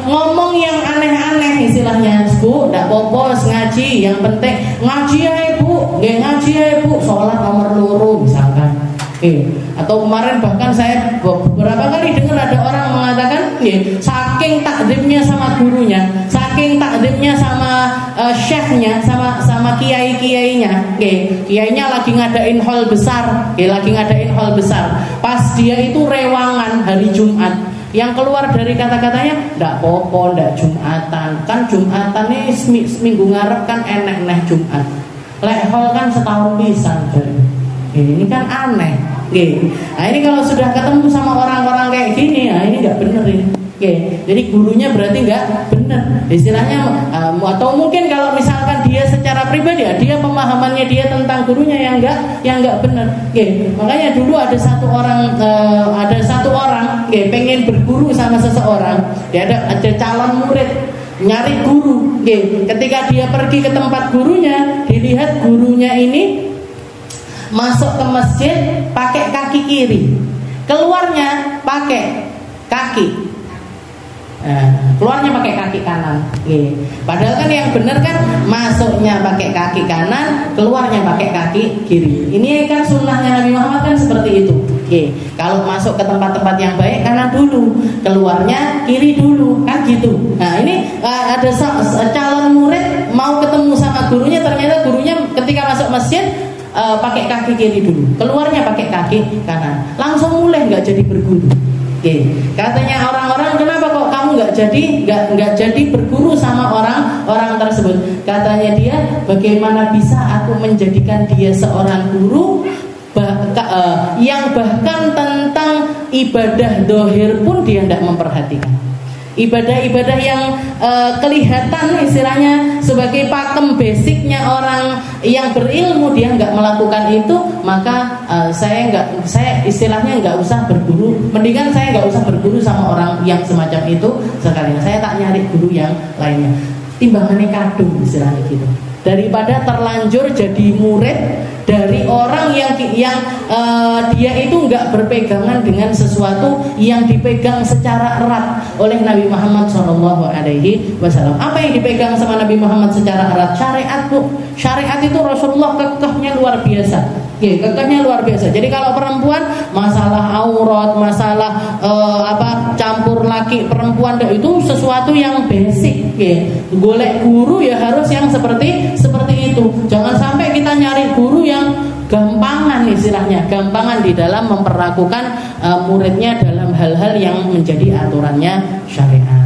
ngomong yang aneh-aneh istilahnya, Bu, ndak popos ngaji, yang penting ngaji ya Bu, ngaji ya Bu, sholat nomor loro misalkan. Atau kemarin bahkan saya beberapa kali dengar ada orang mengatakan, saking takzimnya sama gurunya, saking saking takdimnya sama chefnya, sama kiai-kiainya. Kiainya lagi ngadain hall besar, pas dia itu rewangan hari Jumat, yang keluar dari kata-katanya ndak popo, ndak Jumatan. Kan Jumatan ini seminggu ngarep kan enek neh Jumat. Lek hall kan setahun pisan. Ini kan aneh. Nah ini kalau sudah ketemu sama orang-orang kayak gini, nah ini nggak bener ini. Jadi gurunya berarti nggak benar istilahnya, atau mungkin kalau misalkan dia secara pribadi dia pemahamannya dia tentang gurunya yang nggak benar. Makanya dulu ada satu orang pengen berguru sama seseorang, ada calon murid nyari guru. Ketika dia pergi ke tempat gurunya, dilihat gurunya ini masuk ke masjid pakai kaki kiri, keluarnya pakai kaki. Keluarnya pakai kaki kanan. Padahal kan yang benar kan masuknya pakai kaki kanan, keluarnya pakai kaki kiri. Ini kan sunnahnya Nabi Muhammad kan seperti itu. Kalau masuk ke tempat-tempat yang baik kanan dulu, keluarnya kiri dulu, kan gitu. Nah ini ada calon murid mau ketemu sama gurunya, ternyata gurunya ketika masuk masjid pakai kaki kiri dulu, keluarnya pakai kaki kanan. Langsung mulai nggak jadi berguru. Katanya orang-orang, kenapa kok kamu nggak jadi berguru sama orang tersebut? Katanya dia, bagaimana bisa aku menjadikan dia seorang guru yang bahkan tentang ibadah dohir pun dia tidak memperhatikan. Ibadah-ibadah yang kelihatan istilahnya sebagai pakem basicnya orang yang berilmu, dia nggak melakukan itu, maka saya istilahnya nggak usah berguru. Mendingan saya nggak usah berguru sama orang yang semacam itu sekalian. Saya tak nyari guru yang lainnya. Timbangannya kadung istilahnya gitu. Daripada terlanjur jadi murid dari orang yang dia itu nggak berpegangan dengan sesuatu yang dipegang secara erat oleh Nabi Muhammad SAW. Apa yang dipegang sama Nabi Muhammad secara erat? Syariat, Bu. Syariat itu Rasulullah kekehnya luar biasa. Kekehnya luar biasa. Jadi kalau perempuan, masalah aurat, masalah campur laki perempuan, itu sesuatu yang basic. Golek guru ya harus yang seperti itu. Jangan sampai kita nyari guru yang gampangan istilahnya, gampangan di dalam memperlakukan muridnya dalam hal-hal yang menjadi aturannya syariat.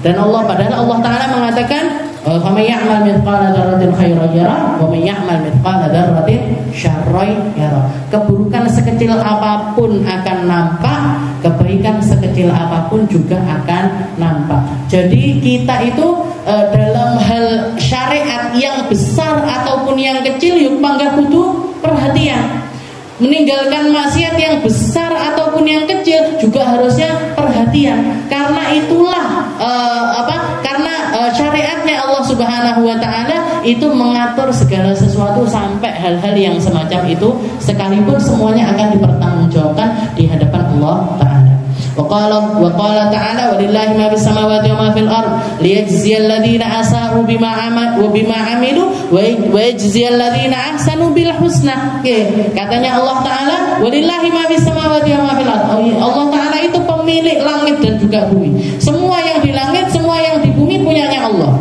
Dan padahal Allah Ta'ala mengatakan, "Faman ya'mal mithqala dzarratin khairan yarah, wa man ya'mal mithqala dzarratin syarran yarah." Keburukan sekecil apapun akan nampak, kebaikan sekecil apapun juga akan nampak. Jadi kita itu dalam hal syariat yang besar ataupun yang kecil, yuk panggah kudu perhatian. Meninggalkan maksiat yang besar ataupun yang kecil juga harusnya perhatian. Karena itulah karena syariatnya Allah Subhanahu wa Ta'ala itu mengatur segala sesuatu sampai hal-hal yang semacam itu, sekalipun semuanya akan dipertanggungjawabkan di hadapan Allah Ta'ala. Wa qala ta'ala walillahi ma fis samawati wa ma fil ard liyajziyal ladzina asa'u bima amilu wa yajziyal ladzina ahsanu bil husna. Katanya Allah Ta'ala walillahi ma fis samawati wa ma fil ard. Allah Ta'ala itu pemilik langit dan juga bumi. Semua yang di langit, semua yang di bumi punyanya Allah.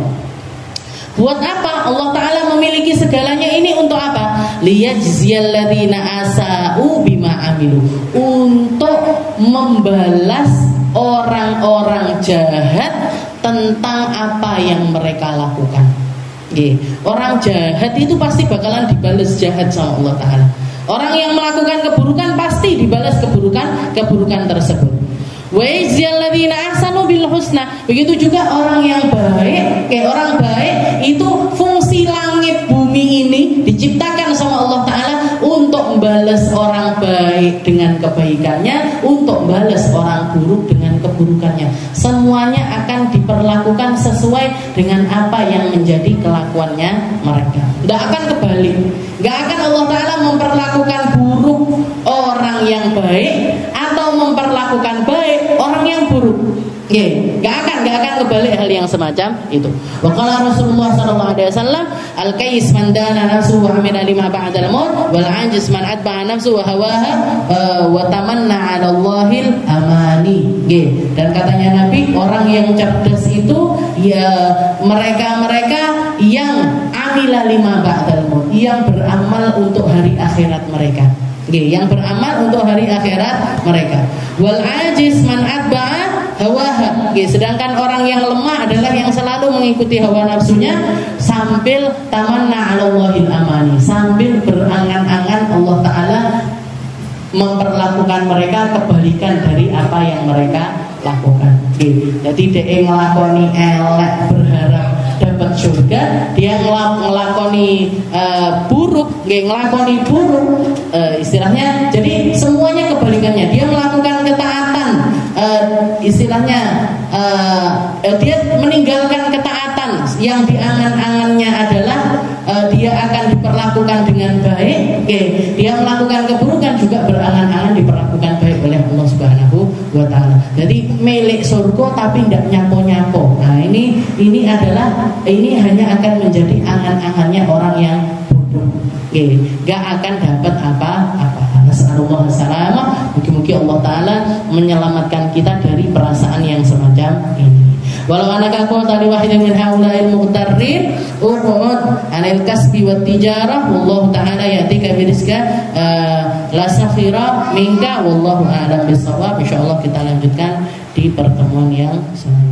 Buat apa Allah Ta'ala memiliki segalanya ini? Untuk apa? Liyajziyal ladzina asa'u bima amilu, untuk membalas orang-orang jahat tentang apa yang mereka lakukan. Orang jahat itu pasti bakalan dibalas jahat sama Allah Ta'ala. Orang yang melakukan keburukan pasti dibalas keburukan tersebut. Wa yajziyal ladzina ahsanu bil husna. Begitu juga orang yang baik. Orang baik itu fungsi langit bumi ini diciptakan sama Allah Ta'ala untuk membalas orang baik dengan kebaikannya, untuk membalas orang buruk dengan keburukannya. Semuanya akan diperlakukan sesuai dengan apa yang menjadi kelakuannya mereka. Tidak akan kebalik. Tidak akan Allah Ta'ala memperlakukan buruk orang yang baik atau memperlakukan baik orang yang buruk. Nggak akan kebalik hal yang semacam itu. Wa qala Rasulullah sallallahu alaihi wasallam, al-qais man dana nafsu wa amila lima ba'dal maut wal ajiz man atba'a nafsu wa hawaha wa tamanna 'ala Allahil amani. Dan katanya Nabi, orang yang cerdas itu ya mereka-mereka yang amila lima ba'dal maut, yang beramal untuk hari akhirat mereka. Yang beramal untuk hari akhirat mereka. Wal ajiz man atba'a hawaha. Sedangkan orang yang lemah adalah yang selalu mengikuti hawa nafsunya sambil tamanna 'ala Allahil amani, sambil berangan-angan Allah Ta'ala memperlakukan mereka kebalikan dari apa yang mereka lakukan. Jadi dia ngelakoni elek berharap dapat surga, dia ngelakoni buruk, ngelakoni buruk, istilahnya. Jadi semuanya kebalikannya. Dia melakukan ketaatan, istilahnya dia meninggalkan ketaatan yang diangan-angannya adalah dia akan diperlakukan dengan baik. Dia melakukan keburukan juga berangan-angan diperlakukan baik oleh Allah Subhanahu wa Ta'ala. Jadi milik surga tapi tidak nyapo-nyapo. Nah ini hanya akan menjadi angan-angannya orang yang bodoh. Gak akan dapat apa-apa. Nasallallahu salamah. Mungkin Allah Ta'ala menyelamatkan kita dari perasaan yang semacam ini. Walau anaka qulta li wahidin min haula'il mughtarrin uqud 'anil kasbi wat tijarah wallahu ta'ala yatika birizqa la sakhira minka wallahu a'lam bissawab. Insyaallah kita lanjutkan di pertemuan yang selanjutnya.